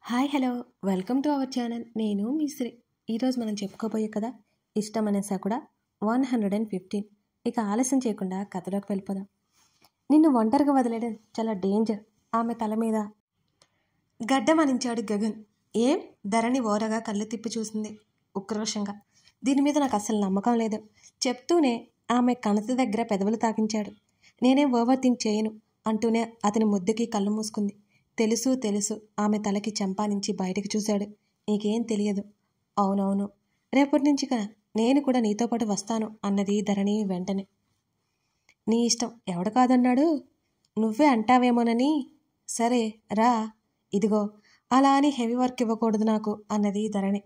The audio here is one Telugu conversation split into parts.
Hi hello welcome to our channel. నేను మీ శ్రీ. ఈరోజు మనం చెప్పుకోబోయే కదా ఇష్టం అనేసా కూడా 115. ఇక ఆలస్యం చేయకుండా కథలోకి వెళ్ళిపోదాం. నిన్ను ఒంటరిగా వదిలేయడం చాలా డేంజర్. ఆమె తల మీద గడ్డమనించాడు గగన్. ఏం? ధరణి ఓరగా కళ్ళు తిప్పి చూసింది ఉక్రోషంగా. దీని మీద నాకు అస్సలు నమ్మకం లేదు చెప్తూనే ఆమె కణత దగ్గర పెదవులు తాకించాడు. నేనేం ఓవర్ థింక్ చేయను అంటూనే అతని ముద్దుకి కళ్ళు మూసుకుంది. తెలుసు తెలుసు ఆమె తలకి చంపానించి బయటకు చూశాడు. నీకేం తెలియదు. అవునవును, రేపటి నుంచి నేను కూడా నీతో పాటు వస్తాను అన్నది ధరణి వెంటనే. నీ ఇష్టం, ఎవడు కాదన్నాడు? నువ్వే అంటావేమోనని. సరే రా, ఇదిగో. అలా అని హెవీ వర్క్ ఇవ్వకూడదు నాకు అన్నది ధరణి.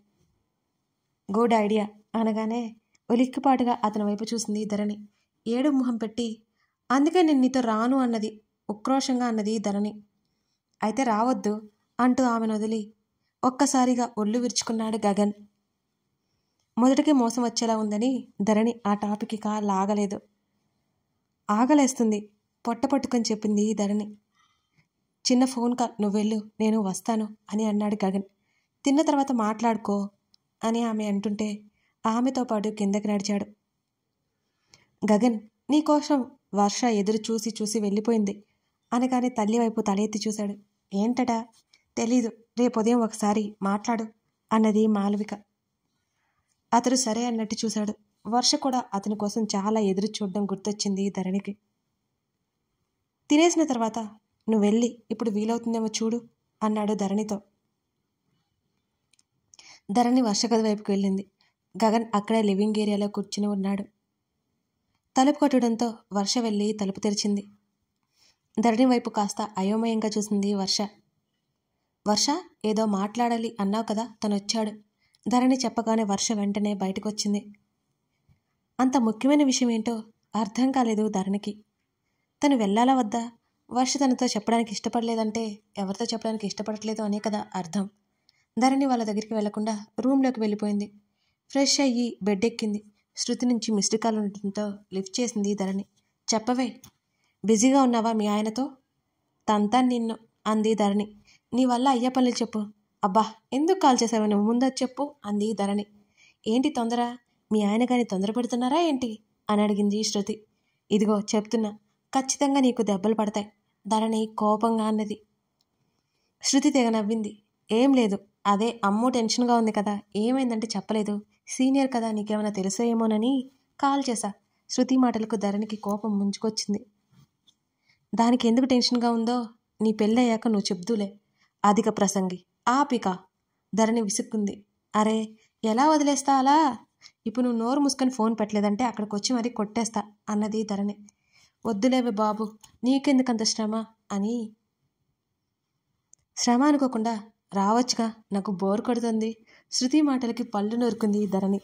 గుడ్ ఐడియా అనగానే ఉలిక్కిపాటుగా అతని వైపు చూసింది ధరణి. ఏడు మొహం పెట్టి. అందుకే నేను నీతో రాను అన్నది ఉక్రోషంగా అన్నది ధరణి. అయితే రావద్దు అంటూ ఆమెను వదిలి ఒక్కసారిగా ఒళ్ళు విరుచుకున్నాడు గగన్. మొదటికే మోసం వచ్చేలా ఉందని ధరణి ఆ టాపిక్ లాగలేదు. ఆగలేస్తుంది, పొట్ట పట్టుకొని చెప్పింది ధరణి. చిన్న ఫోన్ కాల్, నువ్వెళ్ళు, నేను వస్తాను అని అన్నాడు గగన్. తిన్న తర్వాత మాట్లాడుకో అని ఆమె అంటుంటే ఆమెతో పాటు కిందకి నడిచాడు. గగన్, నీకోసం వర్ష ఎదురు చూసి చూసి వెళ్ళిపోయింది అనగానే తల్లి వైపు తల ఎత్తి చూశాడు. ఏంటట? తెలీదు, రేపు ఉదయం ఒకసారి మాట్లాడు అన్నది మాలవిక. అతడు సరే అన్నట్టు చూశాడు. వర్ష కూడా అతని కోసం చాలా ఎదురు చూడడం గుర్తొచ్చింది ధరణికి. తినేసిన తర్వాత నువ్వు వెళ్ళి ఇప్పుడు వీలవుతుందేమో చూడు అన్నాడు ధరణితో. ధరణి వర్ష గది వైపుకి వెళ్ళింది. గగన్ అక్కడే లివింగ్ ఏరియాలో కూర్చుని ఉన్నాడు. తలుపు కొట్టడంతో వర్ష వెళ్ళి తలుపు తెరిచింది. ధరణి వైపు కాస్త అయోమయంగా చూసింది వర్ష. వర్ష, ఏదో మాట్లాడాలి అన్నావు కదా, తను వచ్చాడు. ధరణి చెప్పగానే వర్ష వెంటనే బయటకు వచ్చింది. అంత ముఖ్యమైన విషయం ఏంటో అర్థం కాలేదు ధరణికి. తను వెళ్ళాలా వద్దా? వర్ష తనతో చెప్పడానికి ఇష్టపడలేదంటే ఎవరితో చెప్పడానికి ఇష్టపడట్లేదు అనే కదా అర్థం. ధరణి వాళ్ళ దగ్గరికి వెళ్లకుండా రూమ్లోకి వెళ్ళిపోయింది. ఫ్రెష్ అయ్యి బెడ్ ఎక్కింది. శృతి నుంచి మిస్డ్ కాల్ ఉండటంతో లిఫ్ట్ చేసింది ధరణి. చెప్పవే, బిజీగా ఉన్నావా మీ ఆయనతో? తంతా నిన్ను అంది ధరణి. నీ వల్ల అయ్యే పనులు చెప్పు. అబ్బా, ఎందుకు కాల్ చేసావు నువ్వు, ముందు చెప్పు అంది ధరణి. ఏంటి తొందర? మీ ఆయన గాని తొందర పెడుతున్నారా ఏంటి అని అడిగింది శృతి. ఇదిగో చెప్తున్నా, ఖచ్చితంగా నీకు దెబ్బలు పడతాయి ధరణి కోపంగా అన్నది. శృతి తెగ నవ్వింది. ఏం లేదు, అదే అమ్ము టెన్షన్గా ఉంది కదా, ఏమైందంటే చెప్పలేదు. సీనియర్ కదా, నీకేమైనా తెలుసో ఏమోనని కాల్ చేశా. శృతి మాటలకు ధరణికి కోపం ముంచుకొచ్చింది. దానికి ఎందుకు టెన్షన్గా ఉందో నీ పెళ్ళయ్యాక నువ్వు చెప్దూలే. అధిక ప్రసంగి, ఆపిక. ధరణి విసుక్కుంది. అరే, ఎలా వదిలేస్తా అలా? ఇప్పుడు నువ్వు నోరు మూసుకొని ఫోన్ పెట్టలేదంటే అక్కడికి వచ్చి మరీ కొట్టేస్తా అన్నది ధరణి. వద్దులేవే బాబు, నీకెందుకంత శ్రమ అని. శ్రమ అనుకోకుండా రావచ్చుగా, నాకు బోర్ కొడుతుంది. శృతి మాటలకి పళ్ళు నొరుకుంది ధరణి.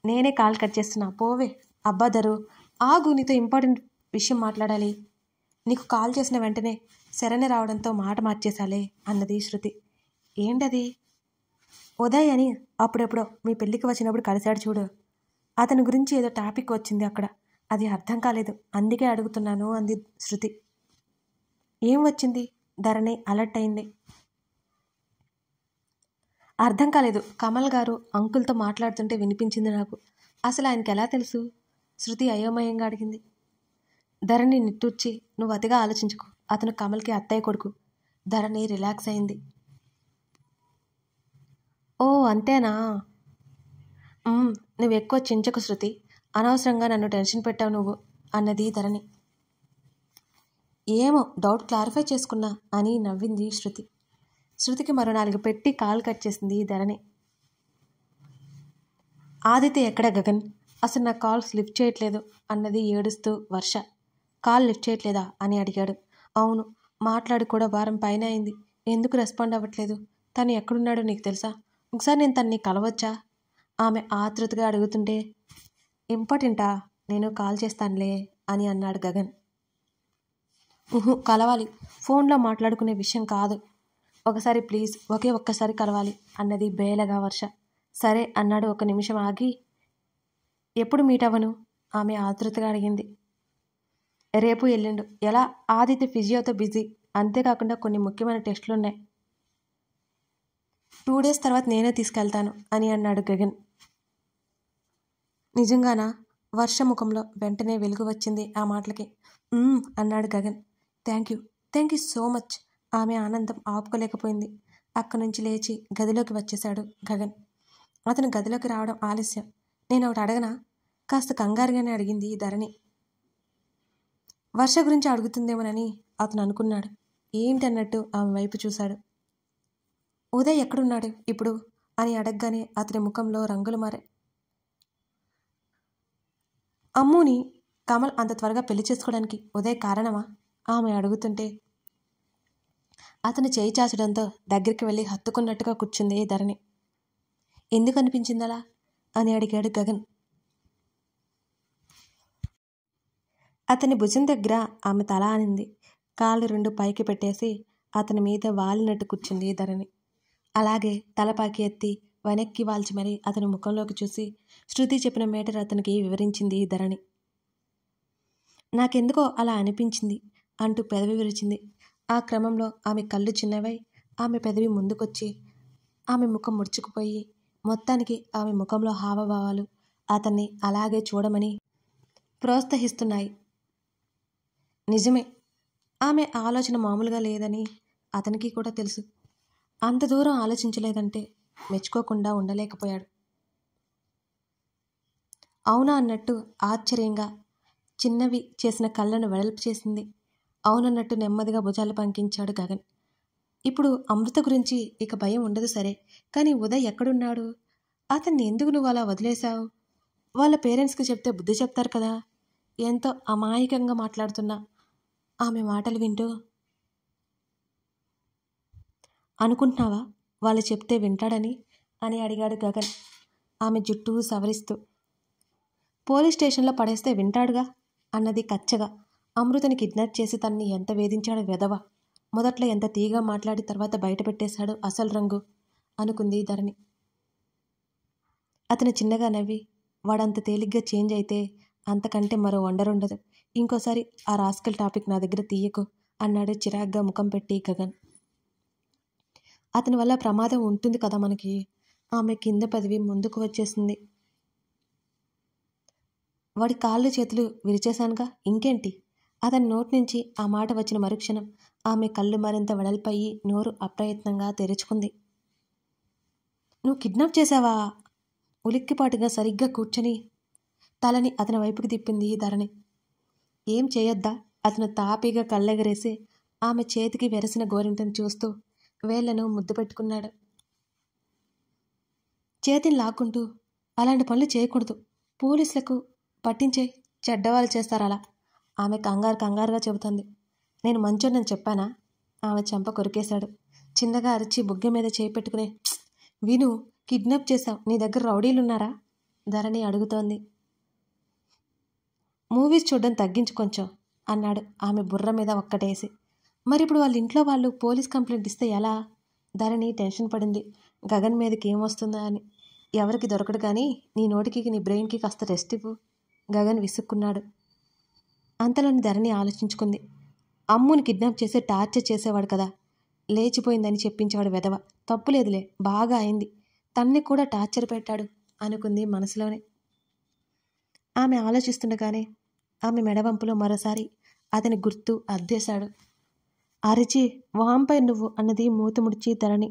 నేనే కాల్ కట్ చేస్తున్నా, పోవే. అబ్బా ధరు, ఆగు, నీతో ఇంపార్టెంట్ విషయం మాట్లాడాలి. నీకు కాల్ చేసిన వెంటనే శరణి రావడంతో మాట మార్చేశాలే అన్నది శృతి. ఏంటది? ఉదయ్ అని అప్పుడెప్పుడో మీ పెళ్ళికి వచ్చినప్పుడు కలిశాడు చూడు, అతని గురించి ఏదో టాపిక్ వచ్చింది అక్కడ, అది అర్థం కాలేదు, అందుకే అడుగుతున్నాను అంది శృతి. ఏం వచ్చింది? ధరణి అలర్ట్ అయింది. అర్థం కాలేదు, కమల్ గారు అంకుల్తో మాట్లాడుతుంటే వినిపించింది నాకు. అసలు ఆయనకి ఎలా తెలుసు? శృతి అయోమయంగా అడిగింది. ధరణి నిట్టూర్చి, నువ్వు అతిగా ఆలోచించుకో, అతను కమల్కి అత్తయ్య కొడుకు. ధరణి రిలాక్స్ అయింది. ఓ అంతేనా? నువ్వు ఎక్కువ చించకు శృతి, అనవసరంగా నన్ను టెన్షన్ పెట్టావు నువ్వు అన్నది ధరణి. ఏమో, డౌట్ క్లారిఫై చేసుకున్నా అని నవ్వింది శృతి. శృతికి మరో 4 పెట్టి కాల్ కట్ చేసింది ధరణి. ఆదిత్య ఎక్కడ గగన్? అసలు నా కాల్స్ లిఫ్ట్ చేయట్లేదు అన్నది ఏడుస్తూ వర్ష. కాల్ లిఫ్ట్ చేయట్లేదా అని అడిగాడు. అవును, మాట్లాడి కూడా వారం పైన అయింది. ఎందుకు రెస్పాండ్ అవ్వట్లేదు? తను ఎక్కడున్నాడో నీకు తెలుసా? ఒకసారి నేను తన్ని కలవచ్చా? ఆమె ఆతృతగా అడుగుతుంటే, ఇంపార్టెంటా? నేను కాల్ చేస్తానులే అని అన్నాడు గగన్. కలవాలి, ఫోన్లో మాట్లాడుకునే విషయం కాదు. ఒకసారి ప్లీజ్, ఒక్కసారి కలవాలి అన్నది బేలగా వర్ష. సరే అన్నాడు. 1 నిమిషం ఆగి, ఎప్పుడు మీట్ అవ్వను ఆమె ఆతృతగా అడిగింది. రేపు ఎల్లుండు. ఎలా? ఆదిత్య ఫిజియోతో బిజీ, అంతేకాకుండా కొన్ని ముఖ్యమైన టెస్టులు ఉన్నాయి. 2 డేస్ తర్వాత నేనే తీసుకెళ్తాను అని అన్నాడు గగన్. నిజంగానా? వర్ష ముఖంలో వెంటనే వెలుగు వచ్చింది ఆ మాటలకి. అన్నాడు Gagan. Thank you so much. ఆమె ఆనందం ఆపుకోలేకపోయింది. అక్కడి నుంచి లేచి గదిలోకి వచ్చేశాడు గగన్. అతను గదిలోకి రావడం ఆలస్యం. నేను ఒకటి అడగనా? కాస్త కంగారుగానే అడిగింది ధరణి. వర్ష గురించి అడుగుతుందేమోనని అతను అనుకున్నాడు. ఏంటన్నట్టు ఆమె వైపు చూశాడు. ఉదయ్ ఎక్కడున్నాడు ఇప్పుడు అని అడగగానే అతని ముఖంలో రంగులు మారాయి. అమ్ముని కమల్ అంత త్వరగా పెళ్లి చేసుకోవడానికి ఉదయ్ కారణమా? ఆమె అడుగుతుంటే అతను చేయి చాచడంతో దగ్గరికి వెళ్ళి హత్తుకున్నట్టుగా కూర్చుంది ధరణి. ఎందుకు అనిపించిందలా అని అడిగాడు గగన్. అతని భుజం దగ్గర ఆమె తల ఆనింది. కాళ్ళు 2 పైకి పెట్టేసి అతని మీద వాలినట్టు కూర్చుంది ధరణి. అలాగే తలపాకి ఎత్తి వెనక్కి వాల్చి మరీ అతని ముఖంలోకి చూసి శృతి చెప్పిన మేటర్ అతనికి వివరించింది ధరణి. నాకెందుకో అలా అనిపించింది అంటూ పెదవి విరిచింది. ఆ క్రమంలో ఆమె కళ్ళు చిన్నవై ఆమె పెదవి ముందుకొచ్చి ఆమె ముఖం ముడుచుకుపోయి మొత్తానికి ఆమె ముఖంలో హావభావాలు అతన్ని అలాగే చూడమని ప్రోత్సహిస్తున్నాయి. నిజమే, ఆమె ఆలోచన మామూలుగా లేదని అతనికి కూడా తెలుసు. అంత దూరం ఆలోచించలేదంటే మెచ్చుకోకుండా ఉండలేకపోయాడు. అవునా అన్నట్టు ఆశ్చర్యంగా చిన్నవి చేసిన కళ్ళను వెడల్పు చేసింది. అవునన్నట్టు నెమ్మదిగా భుజాలు పంకించాడు గగన్. ఇప్పుడు అమృత గురించి ఇక భయం ఉండదు సరే, కానీ ఉదయ్ ఎక్కడున్నాడు? అతన్ని ఎందుకు నువ్వు అలా వదిలేశావు? వాళ్ళ పేరెంట్స్కి చెప్తే బుద్ధి చెప్తారు కదా. ఎంతో అమాయకంగా మాట్లాడుతున్నా ఆమె మాటలు వింటూ అనుకుంటున్నావా వాళ్ళు చెప్తే వింటాడని అని అడిగాడు గగన్ ఆమె జుట్టు సవరిస్తూ. పోలీస్ స్టేషన్లో పడేస్తే వింటాడుగా అన్నది కచ్చగా. అమృతని కిడ్నాప్ చేసి తన్ని ఎంత వేధించాడో వెధవ. మొదట్లో ఎంత తీగా మాట్లాడి తర్వాత బయట పెట్టేశాడు అసలు రంగు అనుకుంది ధరణి. అతను చిన్నగా నవ్వి, వాడంత తేలిగ్గా చేంజ్ అయితే అంతకంటే మరో వండర్ ఉండదు. ఇంకోసారి ఆ రాస్కల్ టాపిక్ నా దగ్గర తీయకు అన్నాడు చిరాగ్గా ముఖం పెట్టి గగన్. అతని వల్ల ప్రమాదం ఉంటుంది కదా మనకి. ఆమె కింద పదివి ముందుకు వచ్చేసింది. వాడి కాళ్ళు చేతులు విరిచేశానుగా, ఇంకేంటి? అతని నోటి నుంచి ఆ మాట వచ్చిన మరుక్షణం ఆమె కళ్ళు మరింత వెడల్పయ్యి నోరు అప్రయత్నంగా తెరుచుకుంది. నువ్వు కిడ్నాప్ చేశావా? ఉలిక్కిపాటుగా సరిగ్గా కూర్చొని తలని అతని వైపుకి తిప్పింది ధరణి. ఏం చేయొద్దా? అతను తాపీగా కళ్ళెగరేసి ఆమె చేతికి వెరసిన గోరింటను చూస్తూ వేళ్లను ముద్దు పెట్టుకున్నాడు. చేతిని లాక్కుంటూ, అలాంటి పనులు చేయకూడదు, పోలీసులకు పట్టించే, చెడ్డవాళ్ళు చేస్తారు అలా. ఆమె కంగారుగా చెబుతుంది. నేను మంచోనని చెప్పానా? ఆమె చెంప కొరికేశాడు. చిన్నగా అరిచి బుగ్గ మీద చేయి పెట్టుకునే, విను, కిడ్నాప్ చేశావు, నీ దగ్గర రౌడీలున్నారా? ధరణి అడుగుతోంది. మూవీస్ చూడడం తగ్గించు కొంచెం అన్నాడు ఆమె బుర్ర మీద ఒక్కటేసి. మరి ఇప్పుడు వాళ్ళ ఇంట్లో వాళ్ళు పోలీస్ కంప్లైంట్ ఇస్తే ఎలా? ధరణి టెన్షన్ పడింది. గగన్ మీదకి ఏమొస్తుందా అని. ఎవరికి దొరకడు కానీ నీ నోటికి నీ బ్రెయిన్కి కాస్త రెస్ట్ ఇవ్వు. గగన్ విసుక్కున్నాడు. అంతలోని ధరణి ఆలోచించుకుంది. అమ్ముని కిడ్నాప్ చేసి టార్చర్ చేసేవాడు కదా, లేచిపోయిందని చెప్పించేవాడు వెధవ. తప్పులేదులే, బాగా అయింది, తన్ని కూడా టార్చర్ పెట్టాడు అనుకుంది మనసులోనే. ఆమె ఆలోచిస్తుండగానే ఆమె మెడవంపులో మరోసారి అతని గుర్తు అద్దేశాడు. అరిచి, వాంపైర్ నువ్వు అన్నది మూతి ముడిచి ధరణి.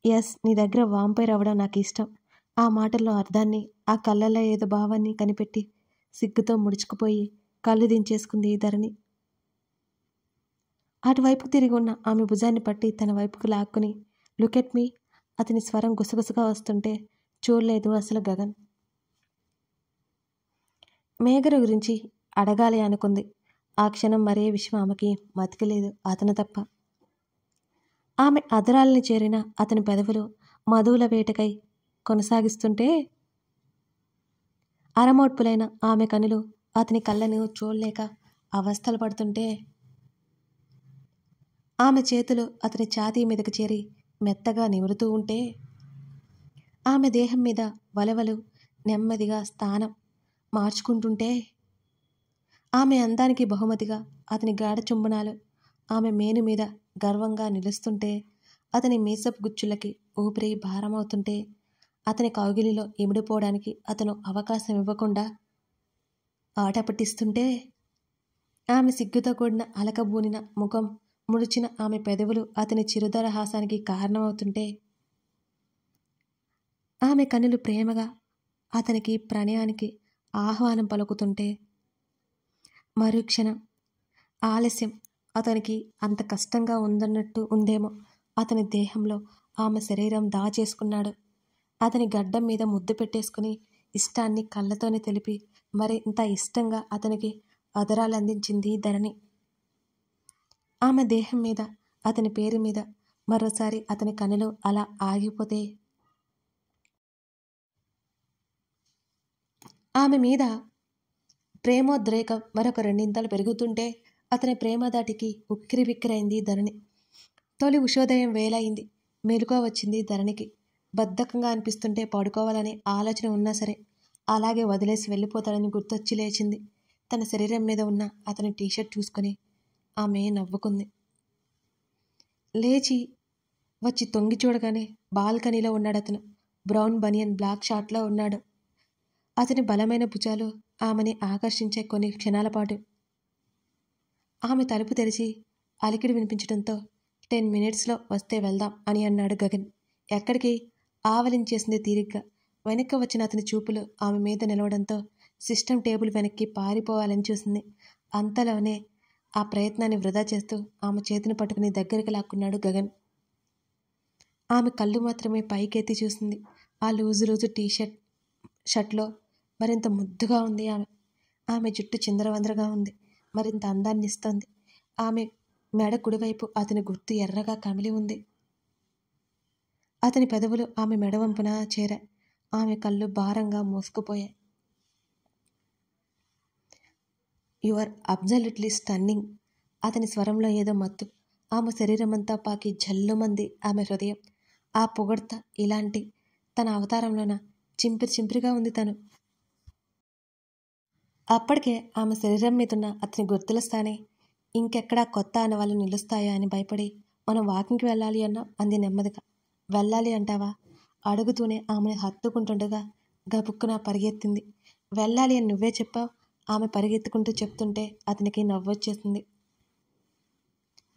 ఎస్, నీ దగ్గర వాంపైర్ అవ్వడం నాకు ఇష్టం. ఆ మాటల్లో అర్థాన్ని, ఆ కళ్ళల్లో ఏదో భావాన్ని కనిపెట్టి సిగ్గుతో ముడుచుకుపోయి కళ్ళు దించేసుకుంది ధరణి. అటువైపుకు తిరిగి ఉన్న ఆమె భుజాన్ని పట్టి తన వైపుకు లాక్కుని, లుక్ ఎట్ మీ. అతని స్వరం గుసగుసగా వస్తుంటే చూడలేదు అసలు గగన్. మేఘన గురించి అడగాలి అనుకుంది. ఆ క్షణం మరే విషయం ఆమెకి మతికలేదు, అతను తప్ప. ఆమె అధరాల్ని చేరిన అతని పెదవులు మధువుల వేటకై కొనసాగిస్తుంటే అరమోడ్పులైన ఆమె కనులు అతని కళ్ళను చూడలేక అవస్థలు పడుతుంటే ఆమె చేతులు అతని ఛాతీ మీదకు చేరి మెత్తగా నిమురుతూ ఉంటే ఆమె దేహం మీద వలవలు నెమ్మదిగా స్థానం మార్చుకుంటుంటే ఆమె అందానికి బహుమతిగా అతని గాఢ చుంబనాలు ఆమె మేను మీద గర్వంగా నిలుస్తుంటే అతని మీసపు గుచ్చులకి ఊపిరి భారమవుతుంటే అతని కౌగిలిలో ఇమిడిపోవడానికి అతను అవకాశం ఇవ్వకుండా ఆట పట్టిస్తుంటే ఆమె సిగ్గుతో కూడిన అలకబూనిన ముఖం, ముడిచిన ఆమె పెదవులు అతని చిరుదరహాసానికి కారణమవుతుంటే ఆమె కన్నులు ప్రేమగా అతనికి ప్రణయానికి ఆహ్వానం పలుకుతుంటే మరుక్షణం ఆలస్యం అతనికి అంత కష్టంగా ఉందన్నట్టు ఉందేమో అతని దేహంలో ఆమె శరీరం దాచేసుకున్నాడు. అతని గడ్డం మీద ముద్దు పెట్టేసుకుని ఇష్టాన్ని కళ్ళతోనే తెలిపి మరింత ఇష్టంగా అతనికి అదరాలు అందించింది ధరణి. ఆమె దేహం మీద, అతని పేరు మీద మరోసారి అతని కనులు అలా ఆగిపోతే ఆమె మీద ప్రేమోద్రేకం మరొక రెండింతలు పెరుగుతుంటే అతని ప్రేమ దాటికి ఉక్కిరి బిక్కిరైంది ధరణి. తొలి ఉషోదయం వేలయింది. మెలకువ వచ్చింది ధరణికి. బద్ధకంగా అనిపిస్తుంటే పడుకోవాలనే ఆలోచన ఉన్నా సరే అలాగే వదిలేసి వెళ్ళిపోతాడని గుర్తొచ్చి లేచింది. తన శరీరం మీద ఉన్న అతని టీషర్ట్ చూసుకొని ఆమె నవ్వుకుంది. లేచి వచ్చి తొంగి చూడగానే బాల్కనీలో ఉన్నాడు అతను. బ్రౌన్ బనియన్ బ్లాక్ షార్ట్లో ఉన్నాడు. అతని బలమైన భుజాలు ఆమెని ఆకర్షించే కొన్ని క్షణాల పాటు. ఆమె తలుపు తెరిచి అలికిడి వినిపించడంతో 10 minutesలో వస్తే వెళ్దాం అని అన్నాడు గగన్. ఎక్కడికి? ఆవలించేసింది తీరిగ్గా. వెనక్కి వచ్చిన అతని చూపులు ఆమె మీద నిలవడంతో సిస్టమ్ టేబుల్ వెనక్కి పారిపోవాలని చూసింది. అంతలోనే ఆ ప్రయత్నాన్ని వృధా చేస్తూ ఆమె చేతిని పట్టుకుని దగ్గరికి లాక్కున్నాడు గగన్. ఆమె కళ్ళు మాత్రమే పైకెత్తి చూసింది. ఆ లూజు షర్ట్లో మరింత ముద్దుగా ఉంది ఆమె. ఆమె జుట్టు చిందరవందరగా ఉంది. మరింత అందాన్ని ఇస్తోంది. ఆమె మెడ కుడివైపు అతని గుర్తు ఎర్రగా కమిలి ఉంది. అతని పెదవులు ఆమె మెడవంపున చేరాయి. ఆమె కళ్ళు భారంగా మూసుకుపోయాయి. You are absolutely stunning. అతని స్వరంలో ఏదో మత్తు. ఆమె శరీరమంతా పాకి జల్లుమంది ఆమె హృదయం. ఆ పొగడ్త ఇలాంటి తన అవతారంలోన చింపిరిగా ఉంది తను. అప్పటికే ఆమె శరీరం మీదున్న అతని గుర్తుల స్థానే ఇంకెక్కడా కొత్త ఆనవాళ్ళు నిలుస్తాయా అని భయపడి మనం వాకింగ్కి వెళ్ళాలి అన్నా అంది నెమ్మదిగా. వెళ్ళాలి అంటావా? అడుగుతూనే ఆమెను హత్తుకుంటుండగా గబుక్కున పరిగెత్తింది. వెళ్ళాలి అని నువ్వే చెప్పావు. ఆమె పరిగెత్తుకుంటూ చెప్తుంటే అతనికి నవ్వొచ్చేసింది.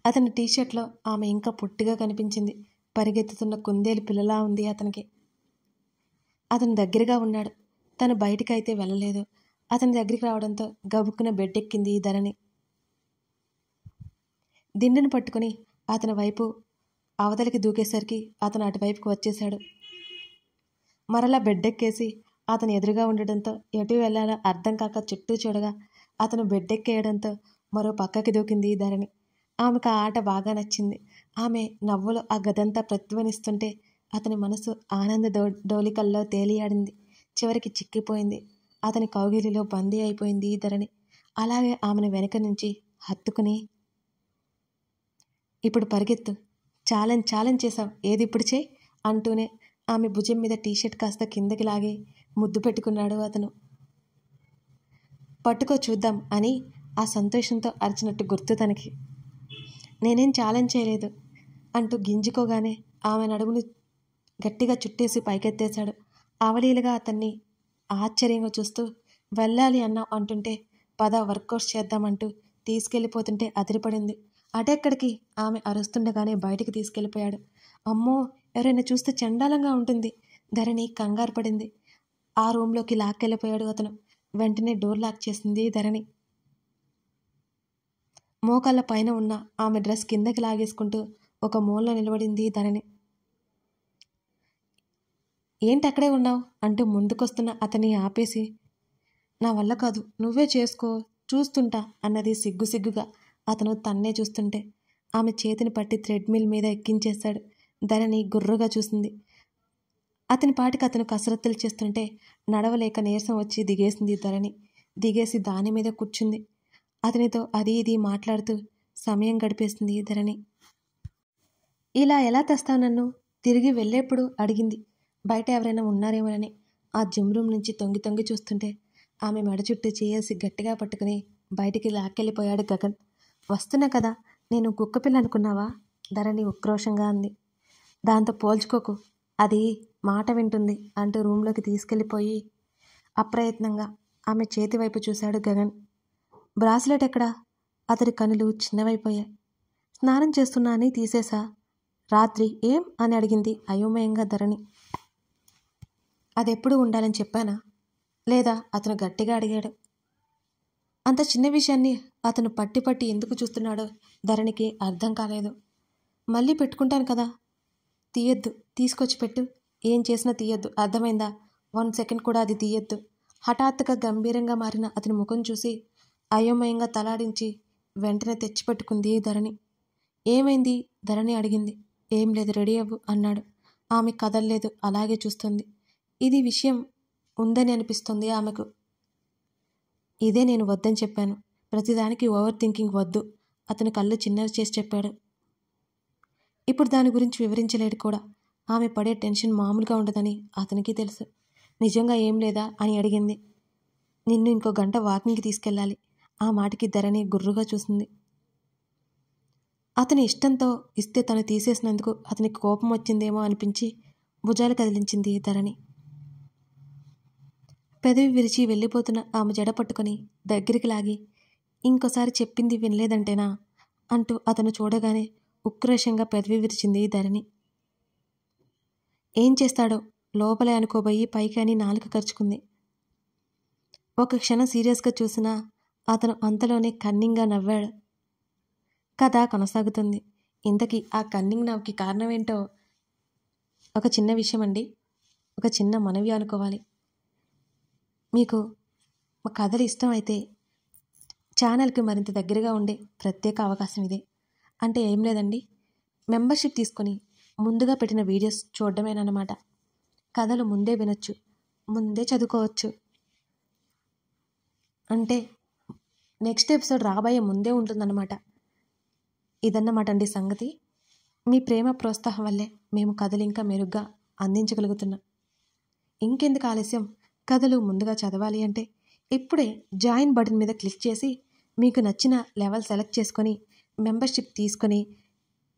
అతని టీషర్ట్లో ఆమె ఇంకా పొట్టిగా కనిపించింది. పరిగెత్తుతున్న కుందేలు పిల్లలా ఉంది అతనికి. అతను దగ్గరగా ఉన్నాడు. తను బయటికైతే వెళ్ళలేదు. అతని దగ్గరికి రావడంతో గబుక్కున బెడ్డెక్కింది ధరణి. దిండును పట్టుకుని అతని వైపు అవతలికి దూకేసరికి అతను అటువైపుకు వచ్చేశాడు. మరలా బెడ్డెక్కేసి అతను ఎదురుగా ఉండడంతో ఎటు వెళ్ళాలో అర్థం కాక చుట్టూ చూడగా అతను బెడ్డెక్కేయడంతో మరో పక్కకి దూకింది ధరణి. ఆమెకు ఆ ఆట బాగా నచ్చింది. ఆమె నవ్వులో ఆ గదంతా ప్రతిధ్వనిస్తుంటే అతని మనసు ఆనంద డోలికల్లో తేలియాడింది. చివరికి చిక్కిపోయింది. అతని కౌగిలిలో బందీ అయిపోయింది ధరణి. అలాగే ఆమెను వెనక నుంచి హత్తుకుని, ఇప్పుడు పరిగెత్తు, ఛాలెంజ్ చేశావు, ఏది ఇప్పుడు చేయి అంటూనే ఆమె భుజం మీద టీషర్ట్ కాస్త కిందకి లాగి ముద్దు పెట్టుకున్నాడు అతను. పట్టుకో చూద్దాం అని ఆ సంతోషంతో అరిచినట్టు గుర్తు తనకి. నేనేం ఛాలెంజ్ చేయలేదు అంటూ గింజుకోగానే ఆమె నడుమును గట్టిగా చుట్టేసి పైకెత్తేశాడు. అవలీలగా అతన్ని ఆశ్చర్యంగా చూస్తూ వెళ్ళాలి అన్నావు అంటుంటే పద వర్కౌట్స్ చేద్దామంటూ తీసుకెళ్ళిపోతుంటే అదిరిపడింది. అటెక్కడికి? ఆమె అరుస్తుండగానే బయటికి తీసుకెళ్ళిపోయాడు. అమ్మో, ఎవరైనా చూస్తే చండాలంగా ఉంటుంది. ధరణి కంగారు పడింది. ఆ రూంలోకి లాక్కెళ్ళిపోయాడు అతను. వెంటనే డోర్ లాక్ చేసింది ధరణి. మోకాళ్ళ పైన ఉన్న ఆమె డ్రెస్ కిందకి లాగేసుకుంటూ ఒక మూల నిలబడింది ధరణి. ఏంటి అక్కడే ఉన్నావు అంటూ ముందుకొస్తున్న అతన్ని ఆపేసి, నా వల్ల కాదు, నువ్వే చేసుకో, చూస్తుంటా అన్నది సిగ్గుగా. అతను తన్నే చూస్తుంటే ఆమె చేతిని పట్టి థ్రెడ్మిల్ మీద ఎక్కించేశాడు. ధరణి గుర్రుగా చూసింది. అతని పాటికి అతను కసరత్తులు చేస్తుంటే నడవలేక నీరసం వచ్చి దిగేసింది ధరణి. దిగేసి దాని మీద కూర్చుంది. అతనితో అది ఇది మాట్లాడుతూ సమయం గడిపేసింది ధరణి. ఇలా ఎలా తెస్తావు నన్ను? తిరిగి వెళ్ళేప్పుడు అడిగింది. బయట ఎవరైనా ఉన్నారేమోనని. ఆ జిమ్ రూమ్ నుంచి తొంగి చూస్తుంటే ఆమె మెడ చుట్టూ చేసి గట్టిగా పట్టుకుని బయటికి లాక్కెళ్ళిపోయాడు గగన్. వస్తున్నా కదా, నేను కుక్కపిల్ల అనుకున్నావా? ధరణి ఉక్రోషంగా అంది. దాంతో పోల్చుకోకు, అది మాట వింటుంది అంటూ రూమ్లోకి తీసుకెళ్ళిపోయి అప్రయత్నంగా ఆమె చేతి వైపు చూశాడు గగన్. బ్రాస్లెట్ ఎక్కడా? అతడి కనులు చిన్నవైపోయాయి. స్నానం చేస్తున్నా అని తీసేశా. రాత్రి ఏం అని అడిగింది అయోమయంగా ధరణి. అదెప్పుడు ఉండాలని చెప్పానా? లేదా అతను గట్టిగా అడిగాడు. అంత చిన్న విషయాన్ని అతను పట్టి పట్టి ఎందుకు చూస్తున్నాడో ధరణికి అర్థం కాలేదు. మళ్ళీ పెట్టుకుంటాను కదా. తీయొద్దు, తీసుకొచ్చి పెట్టు. ఏం చేసినా తీయొద్దు, అర్థమైందా? 1 సెకండ్ కూడా అది తీయొద్దు. హఠాత్తుగా గంభీరంగా మారిన అతని ముఖం చూసి అయోమయంగా తలాడించి వెంటనే తెచ్చిపెట్టుకుంది ధరణి. ఏమైంది? ధరణి అడిగింది. ఏం లేదు, రెడీ అవ్వు అన్నాడు. ఆమె కదల్లేదు, అలాగే చూస్తుంది. ఇది విషయం ఉందని అనిపిస్తుంది ఆమెకు. ఇదే నేను వద్దని చెప్పాను. ప్రతిదానికి ఓవర్ థింకింగ్ వద్దు. అతను కళ్ళు చిన్నవి చేసి చెప్పాడు. ఇప్పుడు దాని గురించి వివరించలేడు కూడా. ఆమె పడే టెన్షన్ మామూలుగా ఉండదని అతనికి తెలుసు. నిజంగా ఏం లేదా అని అడిగింది. నిన్ను ఇంకో గంట వాకింగ్కి తీసుకెళ్ళాలి. ఆ మాటకి ధరణి గుర్రుగా చూసింది. అతని ఇష్టంతో ఇస్తే తను తీసేసినందుకు అతనికి కోపం వచ్చిందేమో అనిపించి భుజాలు కదిలించింది ధరణి. పెదవి విరిచి వెళ్ళిపోతున్న ఆమె జడ పట్టుకొని దగ్గరికి లాగి, ఇంకోసారి చెప్పింది వినలేదంటేనా అంటూ అతను చూడగానే ఉక్రోషంగా పెదవి విరిచింది ధరణి. ఏం చేస్తాడో లోపలే అనుకోబోయి పైకి అని నాలుక ఖర్చుకుంది. ఒక క్షణం సీరియస్గా చూసినా అతను అంతలోనే కన్నింగ్గా నవ్వాడు. కథ కొనసాగుతుంది. ఇంతకీ ఆ కన్నింగ్ నవ్వుకి కారణమేంటో ఒక చిన్న విషయం అండి, ఒక చిన్న మనవి అనుకోవాలి. మీకు మా కథలు ఇష్టం అయితే ఛానల్కి మరింత దగ్గరగా ఉండే ప్రత్యేక అవకాశం ఇదే. అంటే ఏం లేదండి, మెంబర్షిప్ తీసుకొని ముందుగా పెట్టిన వీడియోస్ చూడడమేనమాట. కథలు ముందే వినొచ్చు, ముందే చదువుకోవచ్చు. అంటే నెక్స్ట్ ఎపిసోడ్ రాబోయే ముందే ఉంటుందన్నమాట. ఇదన్నమాట అండి సంగతి. మీ ప్రేమ ప్రోత్సాహం వల్లే మేము కథలు ఇంకా మెరుగ్గా అందించగలుగుతున్నాం. ఇంకెందుకు ఆలస్యం? కథలు ముందుగా చదవాలి అంటే ఇప్పుడే జాయిన్ బటన్ మీద క్లిక్ చేసి మీకు నచ్చిన లెవెల్ సెలెక్ట్ చేసుకొని మెంబర్షిప్ తీసుకొని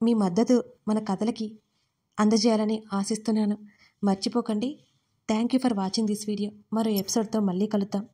మీ మద్దతు మన కథలకి అందజేయాలని ఆశిస్తున్నాను. మర్చిపోకండి. Thank you for watching this video. మరో ఎపిసోడ్తో మళ్ళీ కలుద్దాం.